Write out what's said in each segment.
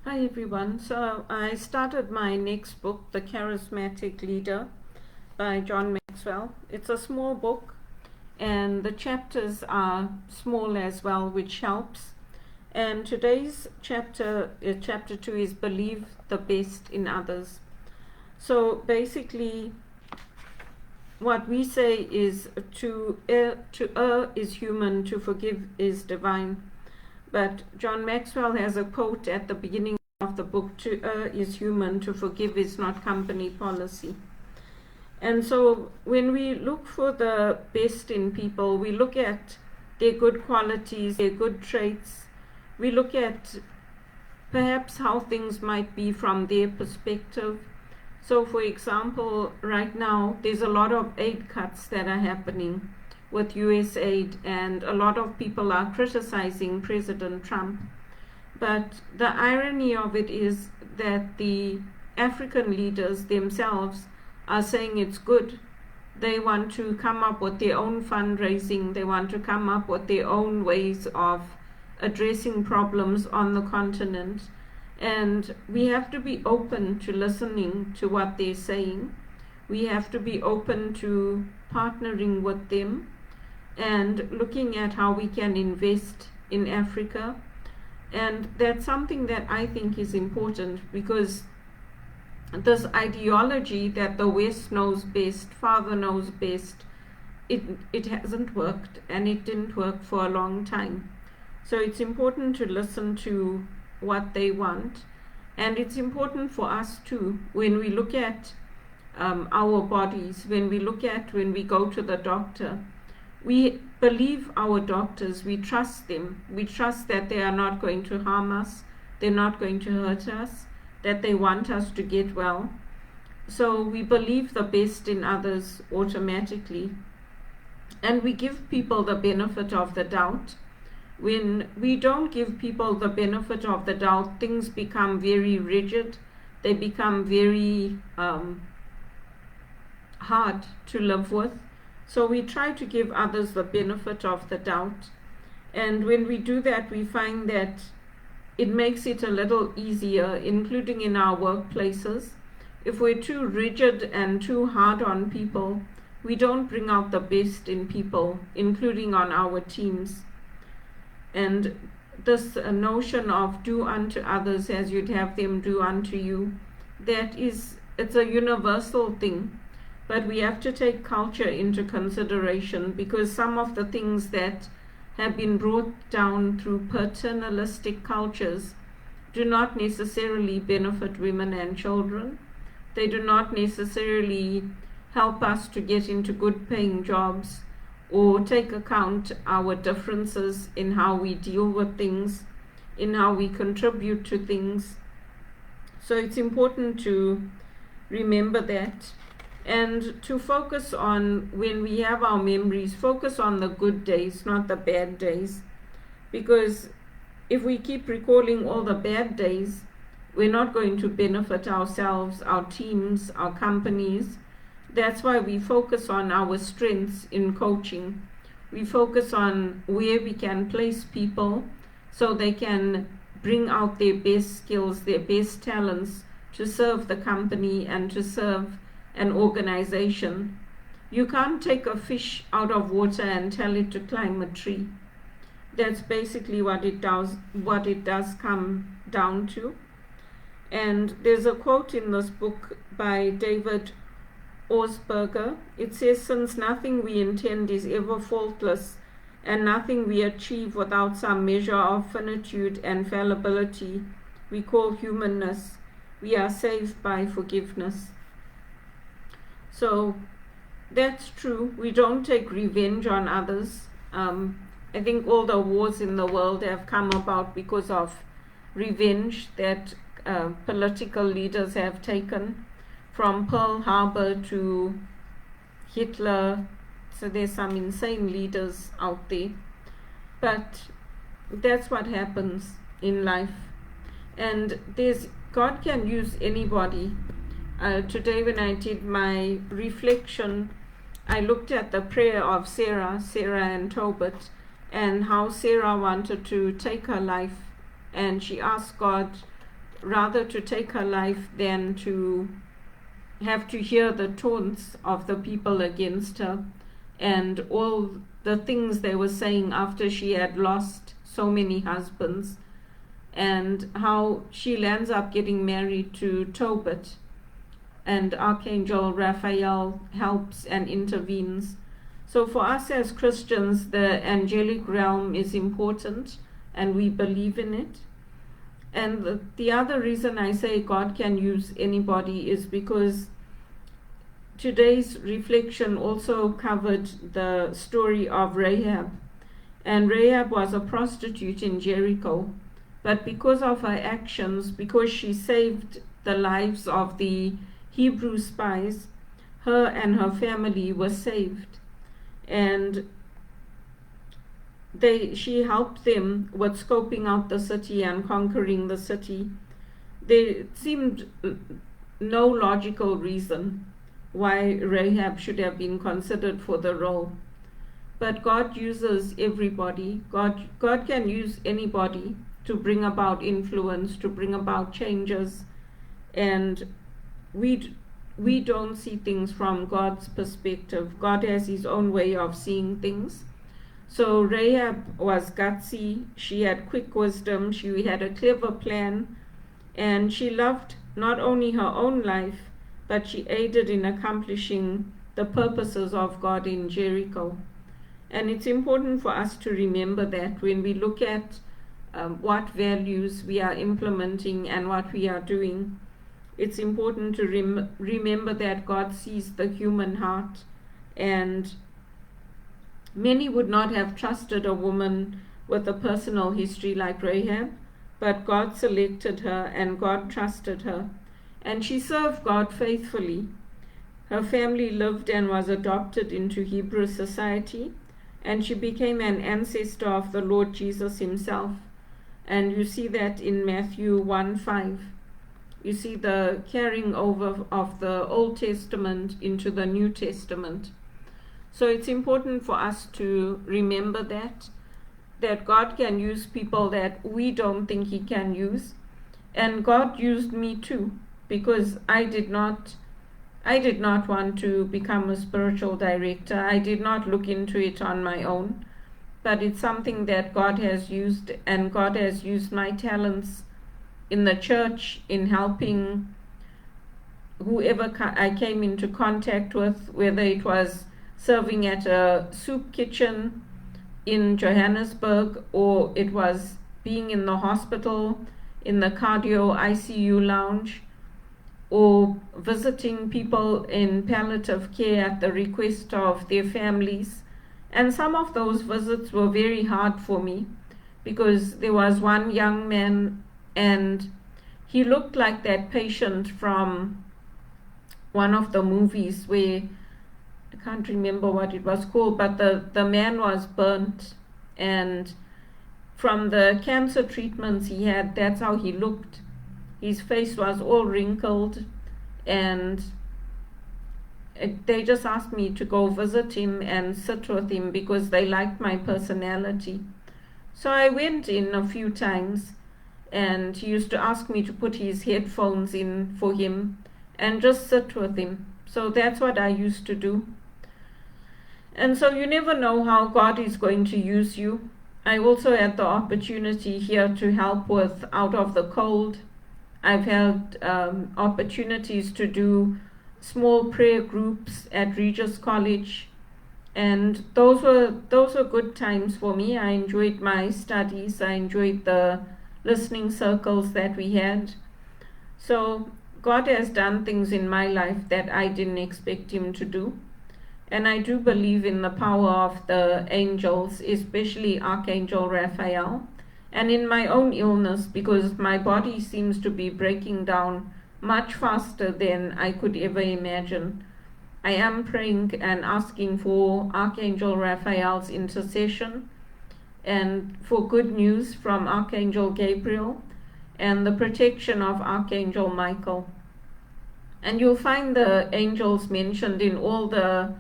Hi everyone. So I started my next book, The Charismatic Leader by John Maxwell. It's a small book and the chapters are small as well, which helps. And today's chapter 2, is Believe the Best in Others. So basically what we say is to err is human, to forgive is divine. But John Maxwell has a quote at the beginning of the book: to err is human, to forgive is not company policy. And so when we look for the best in people, we look at their good qualities, their good traits. We look at perhaps how things might be from their perspective. So for example, right now there's a lot of aid cuts that are happening with US aid, and a lot of people are criticizing President Trump. But the irony of it is that the African leaders themselves are saying it's good. They want to come up with their own fundraising. They want to come up with their own ways of addressing problems on the continent. And we have to be open to listening to what they're saying. We have to be open to partnering with them and looking at how we can invest in Africa. And that's something that I think is important, because this ideology that the West knows best, Father knows best, it hasn't worked, and it didn't work for a long time. So it's important to listen to what they want, and it's important for us too, when we look at our bodies, when we go to the doctor, we believe our doctors, we trust them, we trust that they are not going to harm us, they're not going to hurt us, that they want us to get well. So we believe the best in others automatically, and we give people the benefit of the doubt. When we don't give people the benefit of the doubt, things become very rigid, they become very hard to live with. So we try to give others the benefit of the doubt. And when we do that, we find that it makes it a little easier, including in our workplaces. If we're too rigid and too hard on people, we don't bring out the best in people, including on our teams. And this notion of do unto others as you'd have them do unto you, it's a universal thing. But we have to take culture into consideration, because some of the things that have been brought down through paternalistic cultures do not necessarily benefit women and children. They do not necessarily help us to get into good paying jobs or take account our differences in how we deal with things, in how we contribute to things. So it's important to remember that, and to focus on, when we have our memories, focus on the good days, not the bad days. Because if we keep recalling all the bad days, we're not going to benefit ourselves, our teams, our companies. That's why we focus on our strengths in coaching. We focus on where we can place people so they can bring out their best skills, their best talents to serve the company and to serve an organization. You can't take a fish out of water and tell it to climb a tree. That's basically what it does come down to. And there's a quote in this book by David Augsburger. It says, "Since nothing we intend is ever faultless, and nothing we achieve without some measure of finitude and fallibility we call humanness, we are saved by forgiveness." So that's true. We don't take revenge on others. I think all the wars in the world have come about because of revenge that political leaders have taken, from Pearl Harbor to Hitler. So there's some insane leaders out there. But that's what happens in life. And God can use anybody. Today when I did my reflection, I looked at the prayer of Sarah and Tobit, and how Sarah wanted to take her life, and she asked God rather to take her life than to have to hear the taunts of the people against her and all the things they were saying after she had lost so many husbands, and how she lands up getting married to Tobit, and Archangel Raphael helps and intervenes. So for us as Christians, the angelic realm is important and we believe in it. And the other reason I say God can use anybody is because today's reflection also covered the story of Rahab. And Rahab was a prostitute in Jericho. But because of her actions, because she saved the lives of the Hebrew spies, her and her family were saved. And she helped them with scoping out the city and conquering the city. There seemed no logical reason why Rahab should have been considered for the role. But God uses everybody. God can use anybody to bring about influence, to bring about changes. And we don't see things from God's perspective. God has his own way of seeing things. So Rahab was gutsy, she had quick wisdom, she had a clever plan, and she loved not only her own life, but she aided in accomplishing the purposes of God in Jericho. And it's important for us to remember that when we look at what values we are implementing and what we are doing, it's important to remember that God sees the human heart, and many would not have trusted a woman with a personal history like Rahab, but God selected her and God trusted her, and she served God faithfully. Her family lived and was adopted into Hebrew society, and she became an ancestor of the Lord Jesus himself. And you see that in Matthew 1:5. You see the carrying over of the Old Testament into the New Testament. So it's important for us to remember that God can use people that we don't think he can use. And God used me too, because I did not want to become a spiritual director. I did not look into it on my own, but it's something that God has used, and God has used my talents in the church in helping whoever I came into contact with, whether it was serving at a soup kitchen in Johannesburg, or it was being in the hospital, in the cardio ICU lounge, or visiting people in palliative care at the request of their families. And some of those visits were very hard for me, because there was one young man, and he looked like that patient from one of the movies where, I can't remember what it was called, but the man was burnt, and from the cancer treatments he had, that's how he looked. His face was all wrinkled, and they just asked me to go visit him and sit with him because they liked my personality. So I went in a few times, and he used to ask me to put his headphones in for him and just sit with him. So that's what I used to do. And so you never know how God is going to use you. I also had the opportunity here to help with Out of the Cold. I've had opportunities to do small prayer groups at Regis College, and those were good times for me. I enjoyed my studies. I enjoyed the listening circles that we had. So God has done things in my life that I didn't expect him to do. And I do believe in the power of the angels, especially Archangel Raphael. And in my own illness, because my body seems to be breaking down much faster than I could ever imagine, I am praying and asking for Archangel Raphael's intercession and for good news from Archangel Gabriel and the protection of Archangel Michael. And you'll find the angels mentioned in all the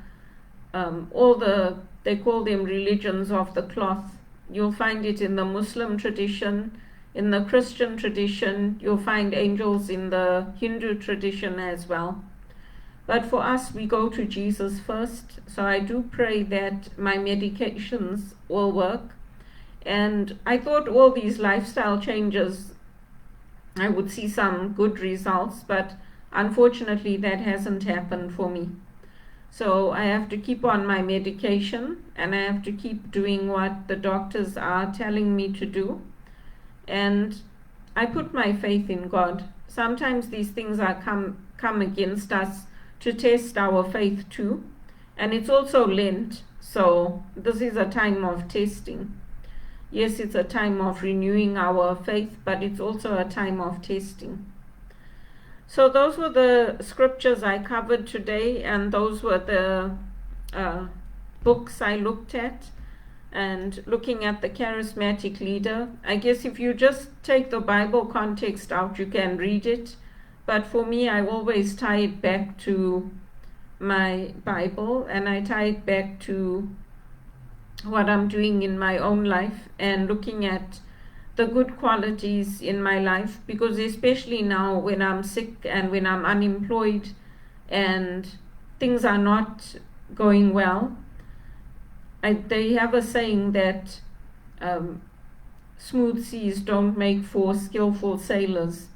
they call them religions of the cloth. You'll find it in the Muslim tradition, in the Christian tradition. You'll find angels in the Hindu tradition as well. But for us, we go to Jesus first. So I do pray that my medications will work. And I thought all these lifestyle changes, I would see some good results, but unfortunately that hasn't happened for me. So I have to keep on my medication, and I have to keep doing what the doctors are telling me to do. And I put my faith in God. Sometimes these things are come against us to test our faith too. And it's also Lent, so this is a time of testing. Yes, it's a time of renewing our faith, but it's also a time of testing. So those were the scriptures I covered today, and those were the books I looked at. And looking at the charismatic leader, I guess if you just take the Bible context out, you can read it. But for me, I always tie it back to my Bible, and I tie it back to what I'm doing in my own life and looking at the good qualities in my life, because especially now when I'm sick and when I'm unemployed and things are not going well, they have a saying that smooth seas don't make for skillful sailors.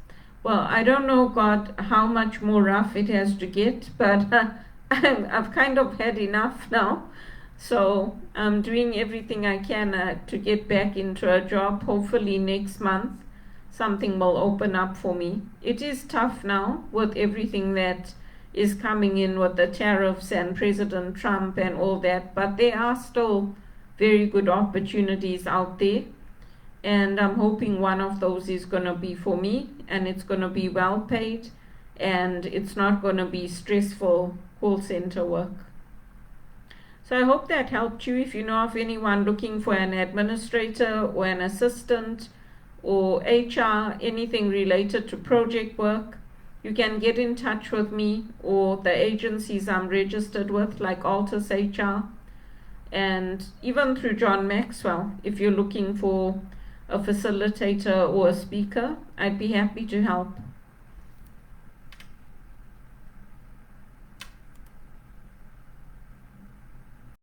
Well, I don't know, God, how much more rough it has to get, but I've kind of had enough now. So I'm doing everything I can to get back into a job. Hopefully next month something will open up for me. It is tough now with everything that is coming in with the tariffs and President Trump and all that, but there are still very good opportunities out there, and I'm hoping one of those is going to be for me, and it's going to be well paid, and it's not going to be stressful call center work. So I hope that helped you. If you know of anyone looking for an administrator or an assistant or HR, anything related to project work, you can get in touch with me or the agencies I'm registered with, like Altus HR, and even through John Maxwell. If you're looking for a facilitator or a speaker, I'd be happy to help.